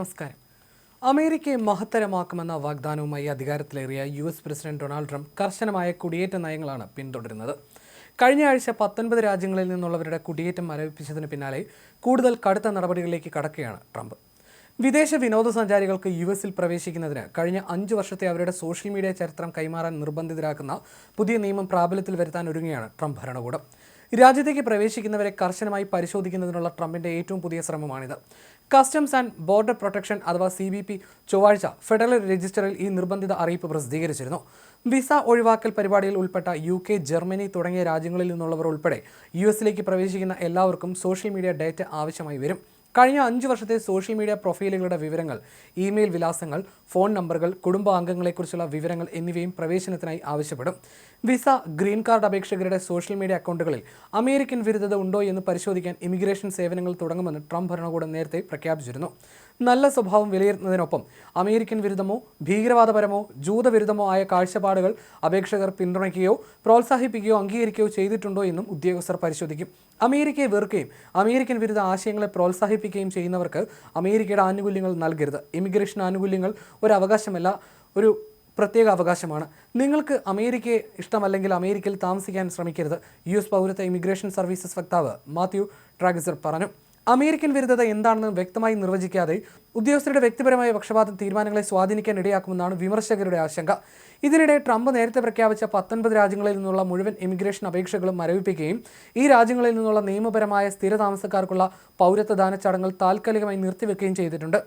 നമസ്കാരം. അമേരിക്കയെ മഹത്തരമാക്കുമെന്ന വാഗ്ദാനവുമായി അധികാരത്തിലേറിയ US president Donald Trump കർശനമായ കുടിയേറ്റ നയങ്ങളാണ് പിന്തുടരുന്നത്. കഴിഞ്ഞ ആഴ്ച 19 രാജ്യങ്ങളിൽ നിന്നുള്ളവരുടെ കുടിയേറ്റം മരവിപ്പിച്ചതിന് പിന്നാലെ കൂടുതൽ കടുത്ത നടപടികളിലേക്ക് കടക്കുകയാണ് ട്രംപ്. വിദേശ വിനോദസഞ്ചാരികൾക്ക് US പ്രവേശിക്കുന്നതിന് കഴിഞ്ഞ 5 വർഷത്തെ അവരുടെ സോഷ്യൽ മീഡിയ ചരിത്രം കൈമാറാൻ നിർബന്ധിതരാക്കുന്ന പുതിയ നിയമം പ്രാബല്യത്തിൽ വരുത്താൻ ഒരുങ്ങിയാണ് ട്രംപ് ഭരണകൂടം. രാജ്യത്തേക്ക് പ്രവേശിക്കുന്നവരെ കർശനമായി പരിശോധിക്കുന്നതിനുള്ള ട്രംപിന്റെ ഏറ്റവും പുതിയ ശ്രമമാണിത്. കസ്റ്റംസ് ആൻഡ് ബോർഡർ പ്രൊട്ടക്ഷൻ അഥവാ CBP ചൊവ്വാഴ്ച ഫെഡറൽ രജിസ്റ്ററിൽ ഈ നിർബന്ധിത അറിയിപ്പ് പ്രസിദ്ധീകരിച്ചിരുന്നു. വിസ ഒഴിവാക്കൽ പരിപാടിയിൽ ഉൾപ്പെട്ട UK, ജർമ്മനി തുടങ്ങിയ രാജ്യങ്ങളിൽ നിന്നുള്ളവർ ഉൾപ്പെടെ US പ്രവേശിക്കുന്ന എല്ലാവർക്കും സോഷ്യൽ മീഡിയ ഡേറ്റ ആവശ്യമായി വരും. കഴിഞ്ഞ 5 വർഷത്തെ സോഷ്യൽ മീഡിയ പ്രൊഫൈലുകളുടെ വിവരങ്ങൾ, ഇമെയിൽ വിലാസങ്ങൾ, ഫോൺ നമ്പറുകൾ, കുടുംബാംഗങ്ങളെക്കുറിച്ചുള്ള വിവരങ്ങൾ എന്നിവയും പ്രവേശനത്തിനായി ആവശ്യപ്പെടും. വിസ, ഗ്രീൻ കാർഡ് അപേക്ഷകരുടെ സോഷ്യൽ മീഡിയ അക്കൗണ്ടുകളിൽ അമേരിക്കൻ വിരുദ്ധത ഉണ്ടോ എന്ന് പരിശോധിക്കാൻ ഇമിഗ്രേഷൻ സേവനങ്ങൾ തുടങ്ങുമെന്ന് ട്രംപ് ഭരണകൂടം നേരത്തെ പ്രഖ്യാപിച്ചിരുന്നു. നല്ല സ്വഭാവം വിലയിരുത്തുന്നതിനൊപ്പം അമേരിക്കൻ വിരുദ്ധമോ ഭീകരവാദപരമോ ജൂതവിരുദ്ധമോ ആയ കാഴ്ചപ്പാടുകൾ അപേക്ഷകർ പിന്തുണയ്ക്കുകയോ പ്രോത്സാഹിപ്പിക്കുകയോ അംഗീകരിക്കുകയോ ചെയ്തിട്ടുണ്ടോ എന്നും ഉദ്യോഗസ്ഥർ പരിശോധിക്കും. അമേരിക്കയെ വെറുക്കുകയും അമേരിക്കൻ വിരുദ്ധ ആശയങ്ങളെ പ്രോത്സാഹിപ്പിക്കുകയും ചെയ്യുന്നവർക്ക് അമേരിക്കയുടെ ആനുകൂല്യങ്ങൾ നൽകരുത്. ഇമിഗ്രേഷൻ ആനുകൂല്യങ്ങൾ ഒരു അവകാശമല്ല, ഒരു പ്രത്യേക അവകാശമാണ്. നിങ്ങൾക്ക് അമേരിക്കയെ ഇഷ്ടമല്ലെങ്കിൽ അമേരിക്കയിൽ താമസിക്കാൻ ശ്രമിക്കരുത്, US പൗരത്വ ഇമിഗ്രേഷൻ സർവീസസ് വക്താവ് മാത്യു ട്രാഗസർ പറഞ്ഞു. അമേരിക്കൻ വിരുദ്ധത എന്താണെന്ന് വ്യക്തമായി നിർവചിക്കാതെ ഉദ്യോഗസ്ഥരുടെ വ്യക്തിപരമായ പക്ഷപാത തീരുമാനങ്ങളെ സ്വാധീനിക്കാൻ ഇടയാക്കുമെന്നാണ് വിമർശകരുടെ ആശങ്ക. ഇതിനിടെ ട്രംപ് നേരത്തെ പ്രഖ്യാപിച്ച 19 രാജ്യങ്ങളിൽ നിന്നുള്ള മുഴുവൻ ഇമിഗ്രേഷൻ അപേക്ഷകളും മരവിപ്പിക്കുകയും ഈ രാജ്യങ്ങളിൽ നിന്നുള്ള നിയമപരമായ സ്ഥിര താമസക്കാർക്കുള്ള പൗരത്വദാന ചടങ്ങുകൾ താൽക്കാലികമായി നിർത്തിവെക്കുകയും ചെയ്തിട്ടുണ്ട്.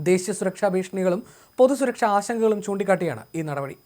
ദേശീയ സുരക്ഷാ ഭീഷണികളും പൊതുസുരക്ഷാ ആശങ്കകളും ചൂണ്ടിക്കാട്ടിയാണ് ഈ നടപടി.